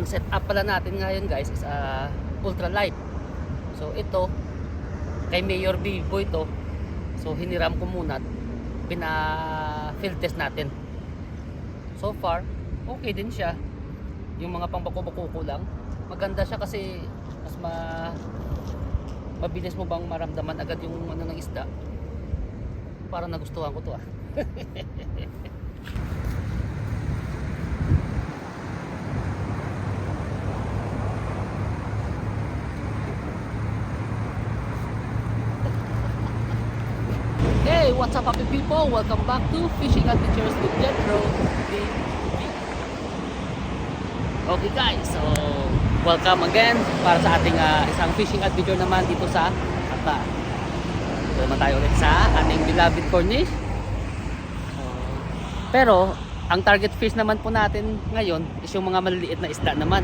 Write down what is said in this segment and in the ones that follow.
ang setup pala natin ngayon guys is ultralight. So ito kay Mayor Vivo ito. So hiniram ko muna at field test natin. So far okay din siya. Yung mga pangbaku-bakuko lang maganda siya kasi mas mabilis mo bang maramdaman agad yung ano ng isda. Parang nagustuhan ko to Hey, what's up happy people? Welcome back to Fishing Adventures with Jethro. Okay guys, so welcome again para sa ating isang fishing adventure naman dito sa Ata. So naman tayo ulit sa ating beloved Cornish. Pero ang target fish naman po natin ngayon is yung mga maliliit na isda naman.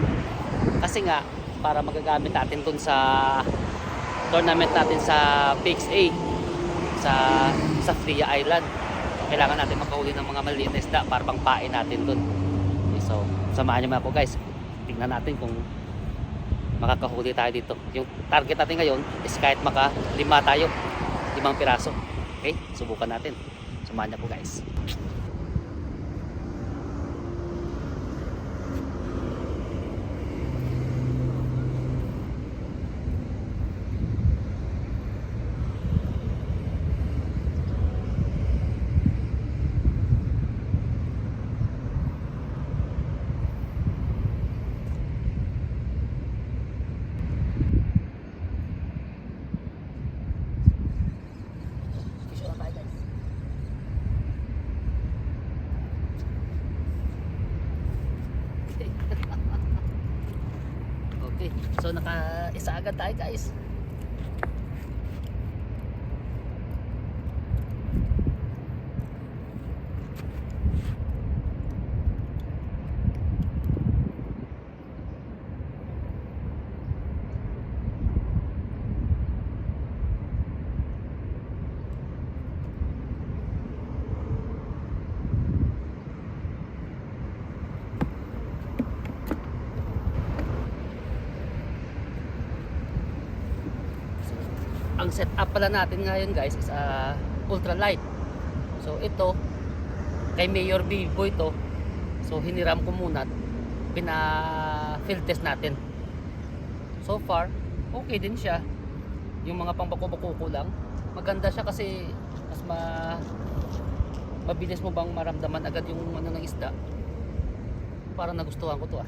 Kasi nga para magagamit natin dun sa tournament natin sa PXA sa Fria Island. Kailangan natin makahuli ng mga maliliit na isda para pangpain natin dun. Okay, so samahan niyo mga po guys. Tingnan natin kung makakahuli tayo dito. Yung target natin ngayon is kahit maka 5 tayo, 5 piraso. Okay, subukan natin. Samahan niyo po guys. Okay, so naka-isa agad tayo guys. Ang setup pala natin ngayon guys is ultralight. So ito kay Mayor Vivo ito. So hiniram ko muna at field test natin. So far okay din siya. Yung mga pangbaku-bakuko lang maganda siya kasi mas mabilis mo bang maramdaman agad yung ano ng isda. Parang nagustuhan ko to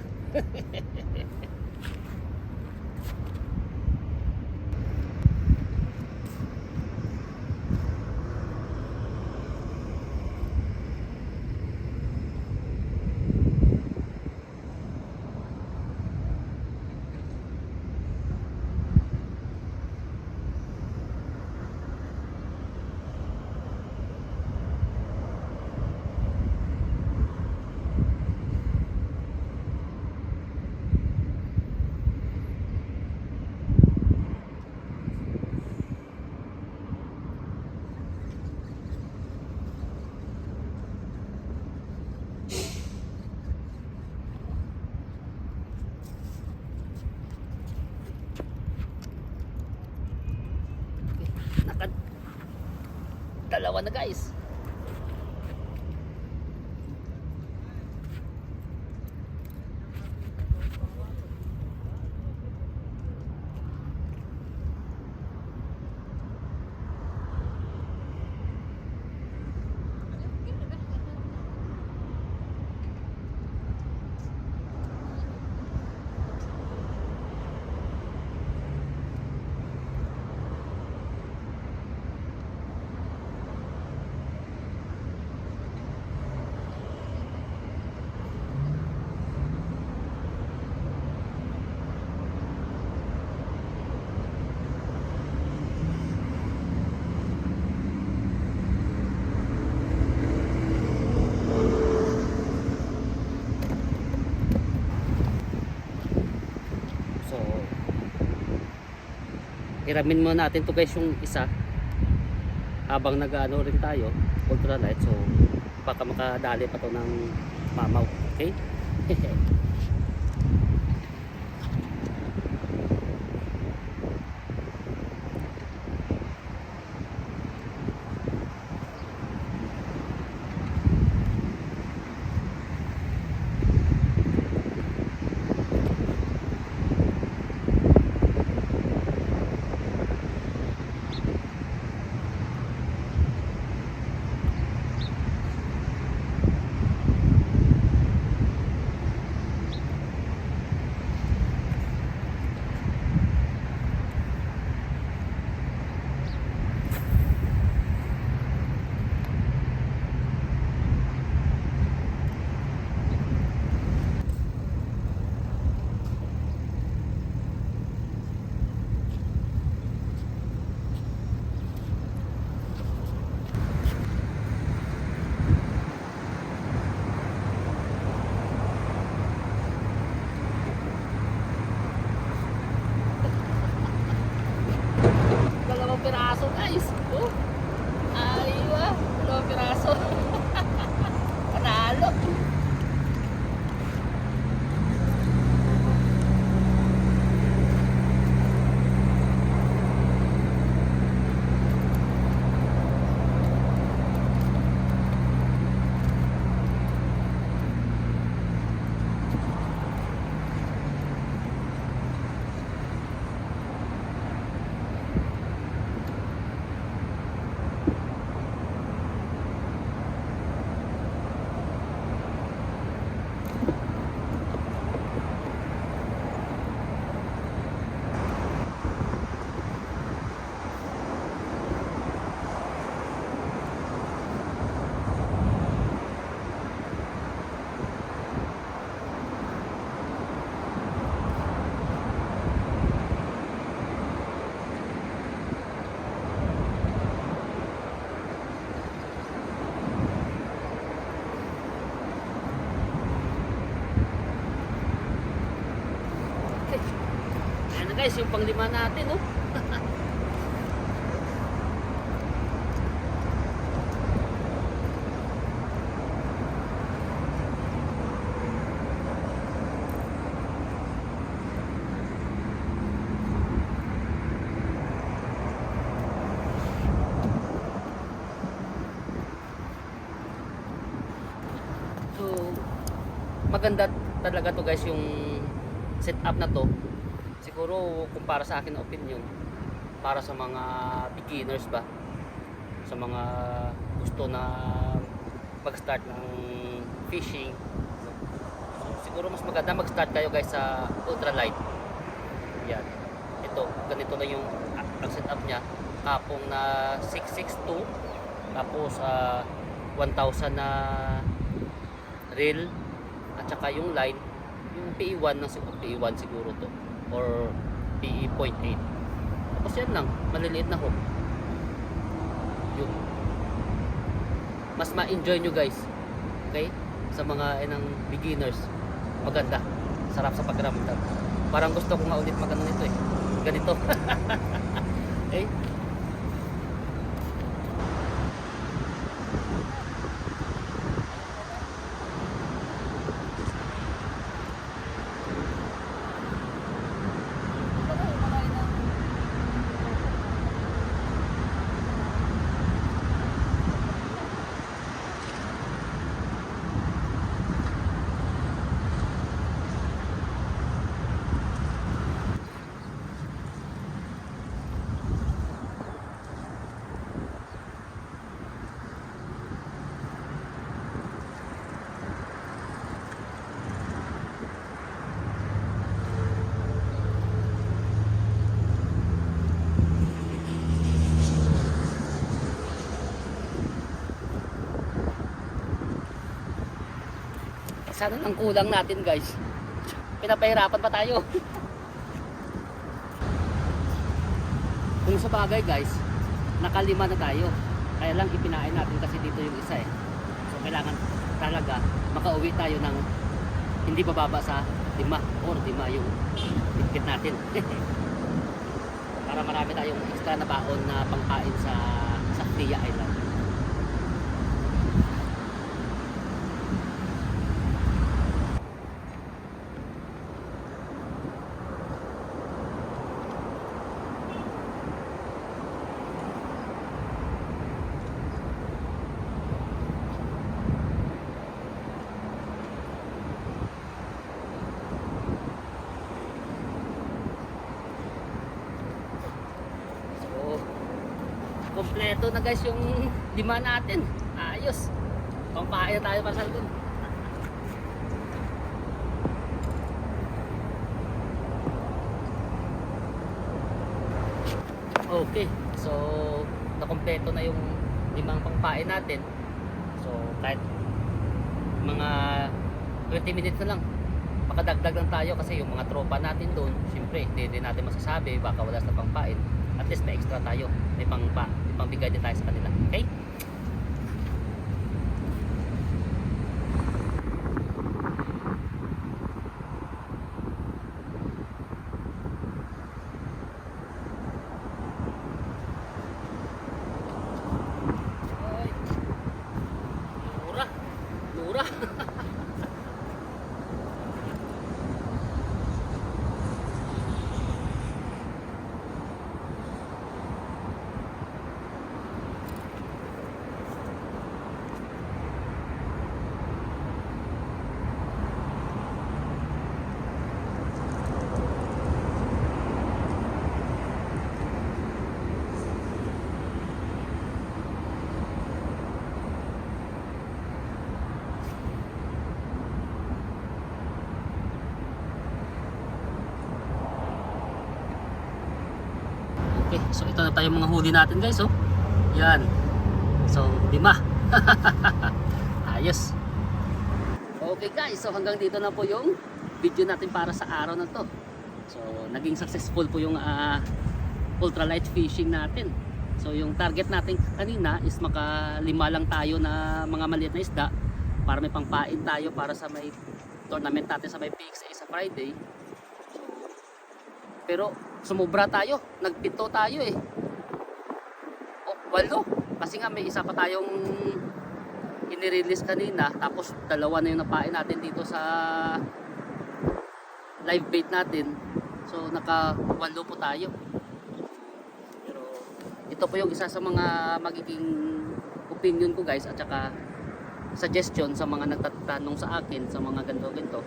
Dalawa na guys. Hiramin mo natin to guys yung isa habang nag-ano rin tayo ultralight, so baka makadali pa to ng mamaw. Okay. piraso guys. Oh. Aywa. 2 piraso. Panalo. Guys, yung panglima natin, oh. So, maganda talaga to guys yung setup na to. Siguro kumpara sa akin na opinion, para sa mga beginners ba, sa mga gusto na mag-start ng fishing, so, siguro mas maganda mag-start kayo guys sa ultralight. Yan, ito, ganito na yung ang setup nya, kapong na 662, tapos 1000 na reel, at saka yung line, yung PE1 na PE1 siguro to, or PE 0.8. Tapos yan lang, maliliit na hook. Yun. Mas ma-enjoy nyo guys. Okay? Sa mga beginners, maganda. Sarap sa pakiramdam. Parang gusto ko nga ulit magano nito eh. Ganito. Okay? Sana ang kulang natin guys. Pinapahirapan pa tayo. Kung sa bagay guys, nakalima na tayo. Kaya lang ipinain natin kasi dito yung isa eh. So kailangan talaga makauwi tayo ng hindi bababa sa 5 or 5 yung bitbit natin. Para marami tayong extra na baon na pangkain sa Clia Island. Kompleto na guys yung 5 natin. Ayos. Pampain na tayo para sa dun. Okay. So, nakompleto na yung 5 pangpain natin. So, kahit mga 20 minutes na lang, makadagdag lang tayo kasi yung mga tropa natin doon, siyempre, hindi natin masasabi, baka wala sa pangpain. At least may extra tayo, may pangbigay din tayo sa kanila. Okay? So ito na tayo mga huli natin guys, oh. Yan. So 5. Ayos. Okay guys, so hanggang dito na po yung video natin para sa araw na to. So naging successful po yung ultralight fishing natin. So yung target natin kanina is maka 5 lang tayo na mga maliit na isda para may pangpain tayo para sa may tournament natin sa may PXA sa Friday. So, pero sumubra tayo, nagpito tayo eh. O 8 kasi nga may isa pa tayong inirelease kanina, tapos 2 na yung napain natin dito sa live bait natin. So naka 8 po tayo. Ito po yung isa sa mga magiging opinion ko guys, at saka suggestion sa mga nagtatanong sa akin sa mga ganito.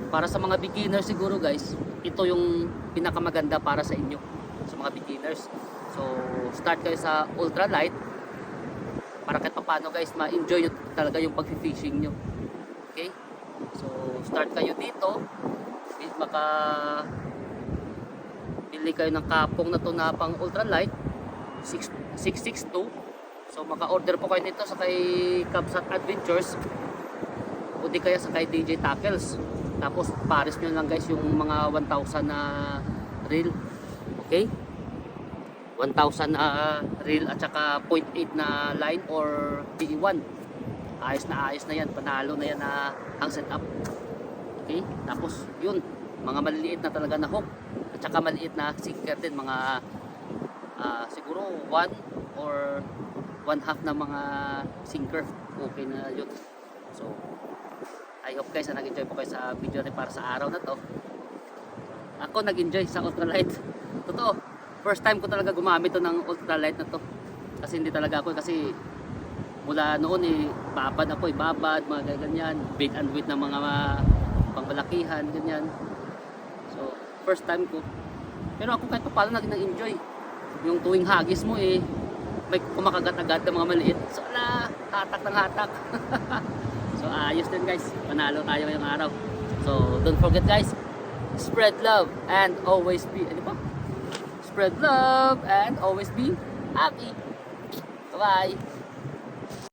Para sa mga beginners siguro guys, ito yung pinakamaganda para sa inyo, sa mga beginners. So start kayo sa ultralight para kahit paano guys ma-enjoy talaga yung pag-fishing nyo. Okay? So start kayo dito, maka bili kayo ng kapong na to na pang ultralight 662. So maka-order po kayo nito sa kay Kabsat Adventures o di kaya sa kay DJ Tackles. Tapos pares nyo lang guys yung mga 1,000 na reel. Okay? 1,000 na reel at saka 0.8 na line or PE1. Ayos na yan. Panalo na yan na ang setup. Okay? Tapos yun, mga maliliit na talaga na hook at saka maliit na sinker din, mga siguro 1 or 1/2 na mga sinker, okay na yun. So I hope guys na nag-enjoy po kayo sa video natin para sa araw na to. Ako nag-enjoy sa ultralight. Totoo, first time ko talaga gumamit to ng ultralight na to, kasi hindi talaga ako, kasi mula noon babad ako, mga ganyan, bait and weight ng mga pangbalakihan, ganyan. So first time ko, pero ako kahit paano nag-enjoy. Yung tuwing hagis mo may kumakagat-agad ng mga maliit. So hatak ng hatak. So ayos din guys, panalo tayo ngayong araw. So don't forget guys, spread love and always be, spread love and always be happy. Bye bye.